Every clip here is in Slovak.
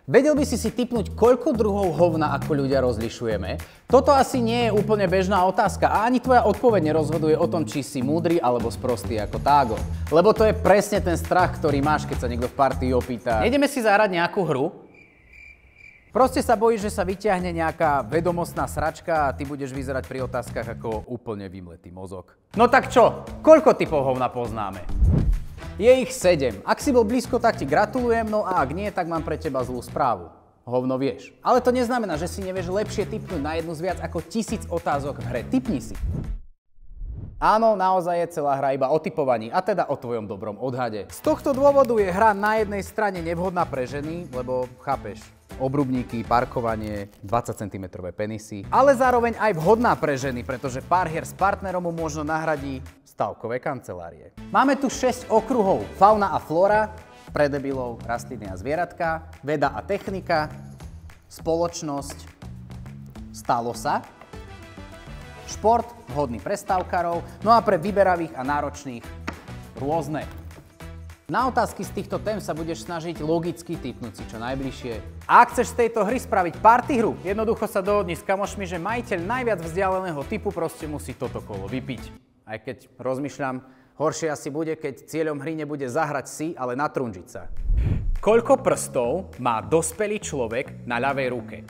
Vedel by si tipnúť, koľko druhov hovna ako ľudia rozlišujeme? Toto asi nie je úplne bežná otázka a ani tvoja odpoveď nerozhoduje o tom, či si múdry alebo sprostý ako Tágo. Lebo to je presne ten strach, ktorý máš, keď sa niekto v partii opýta. Nejdeme si zahrať nejakú hru? Proste sa bojíš, že sa vyťahne nejaká vedomostná sračka a ty budeš vyzerať pri otázkach ako úplne vymletý mozog. No tak čo? Koľko typov hovna poznáme? Je ich 7. Ak si bol blízko, tak ti gratulujem, no a ak nie, tak mám pre teba zlú správu. Hovno vieš. Ale to neznamená, že si nevieš lepšie tipnúť na jednu z viac ako 1000 otázok v hre. Tipni si. Áno, naozaj je celá hra iba o tipovaní, a teda o tvojom dobrom odhade. Z tohto dôvodu je hra na jednej strane nevhodná pre ženy, lebo chápeš, obrubníky, parkovanie, 20 cm penisy, ale zároveň aj vhodná pre ženy, pretože pár hier s partnerom mu možno nahradí stavkové kancelárie. Máme tu 6 okruhov: fauna a flóra, pre debilov rastliny a zvieratka, veda a technika, spoločnosť, stalo sa, šport, vhodný pre stavkárov, no a pre vyberavých a náročných rôzne. Na otázky z týchto tém sa budeš snažiť logicky tipnúť si čo najbližšie. A ak chceš z tejto hry spraviť party hru, jednoducho sa dohodni s kamošmi, že majiteľ najviac vzdialeného typu proste musí toto kolo vypiť. Aj keď rozmýšľam, horšie asi bude, keď cieľom hry nebude zahrať si, ale natrunžiť sa. Koľko prstov má dospelý človek na ľavej ruke?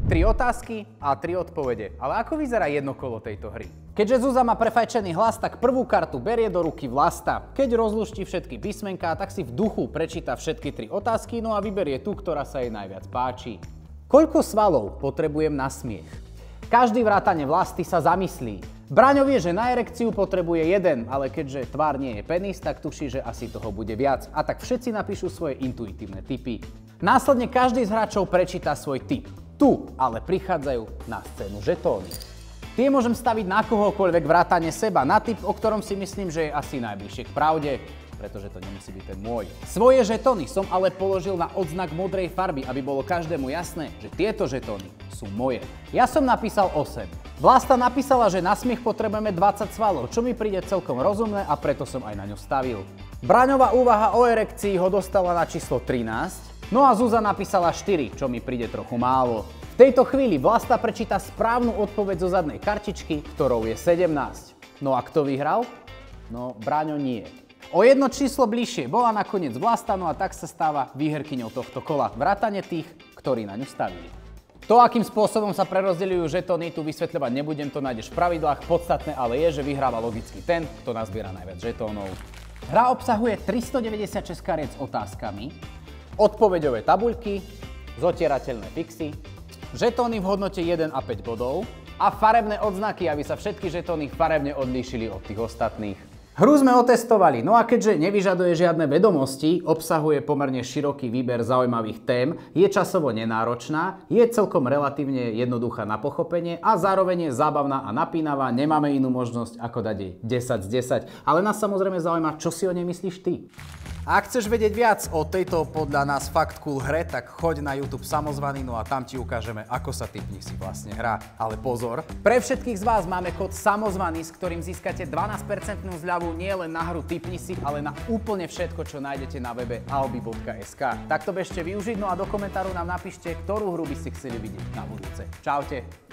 3 otázky a 3 odpovede. Ale ako vyzerá jedno kolo tejto hry? Keďže Zuzá má prefajčený hlas, tak prvú kartu berie do ruky Vlasta. Keď rozluští všetky písmenká, tak si v duchu prečíta všetky 3 otázky, no a vyberie tú, ktorá sa jej najviac páči. Koľko svalov potrebujem na smiech? Každý vrátane Vlasty sa zamyslí. Braňo vie, že na erekciu potrebuje 1, ale keďže tvár nie je penis, tak tuší, že asi toho bude viac. A tak všetci napíšu svoje intuitívne tipy. Následne každý z hráčov prečíta svoj tip. Tu ale prichádzajú na scénu žetóny. Tie môžem staviť na kohokoľvek vrátane seba, na tip, o ktorom si myslím, že je asi najbližšie k pravde, pretože to nemusí byť ten môj. Svoje žetóny som ale položil na odznak modrej farby, aby bolo každému jasné, že tieto žetóny sú moje. Ja som napísal 8. Vlasta napísala, že na smiech potrebujeme 20 svalov, čo mi príde celkom rozumné a preto som aj na ňu stavil. Braňová úvaha o erekcii ho dostala na číslo 13, no a Zuzá napísala 4, čo mi príde trochu málo. V tejto chvíli Vlasta prečíta správnu odpoveď zo zadnej kartičky, ktorou je 17. No a kto vyhral? No, Braňo nie. O jedno číslo bližšie bola nakoniec Vlasta, no a tak sa stáva výherkyňou tohto kola, vrátane tých, ktorí na ňu stavili. To, akým spôsobom sa prerozdeľujú žetóny, tu vysvetľovať nebudem, to nájdeš v pravidlách. Podstatné ale je, že vyhráva logicky ten, kto nazbiera najviac žetónov. Hra obsahuje 396 kariet s otázkami, odpoveďové tabuľky, zotierateľné fixy, žetóny v hodnote 1 a 5 bodov a farebné odznaky, aby sa všetky žetóny farebne odlíšili od tých ostatných. Hru sme otestovali, no a keďže nevyžaduje žiadne vedomosti, obsahuje pomerne široký výber zaujímavých tém, je časovo nenáročná, je celkom relatívne jednoduchá na pochopenie a zároveň je zábavná a napínavá, nemáme inú možnosť ako dať jej 10 z 10, ale nás samozrejme zaujíma, čo si o nej myslíš ty. Ak chceš vedieť viac o tejto podľa nás fakt cool hre, tak choď na YouTube Samozvaný, no a tam ti ukážeme, ako sa tipni si vlastne hrá. Ale pozor, pre všetkých z vás máme kód Samozvaný, s ktorým získate 12% zľavu nielen na hru Tipni si, ale na úplne všetko, čo nájdete na webe alby.sk. Tak to bežte využiť, no a do komentáru nám napíšte, ktorú hru by ste chceli vidieť na budúce. Čaute.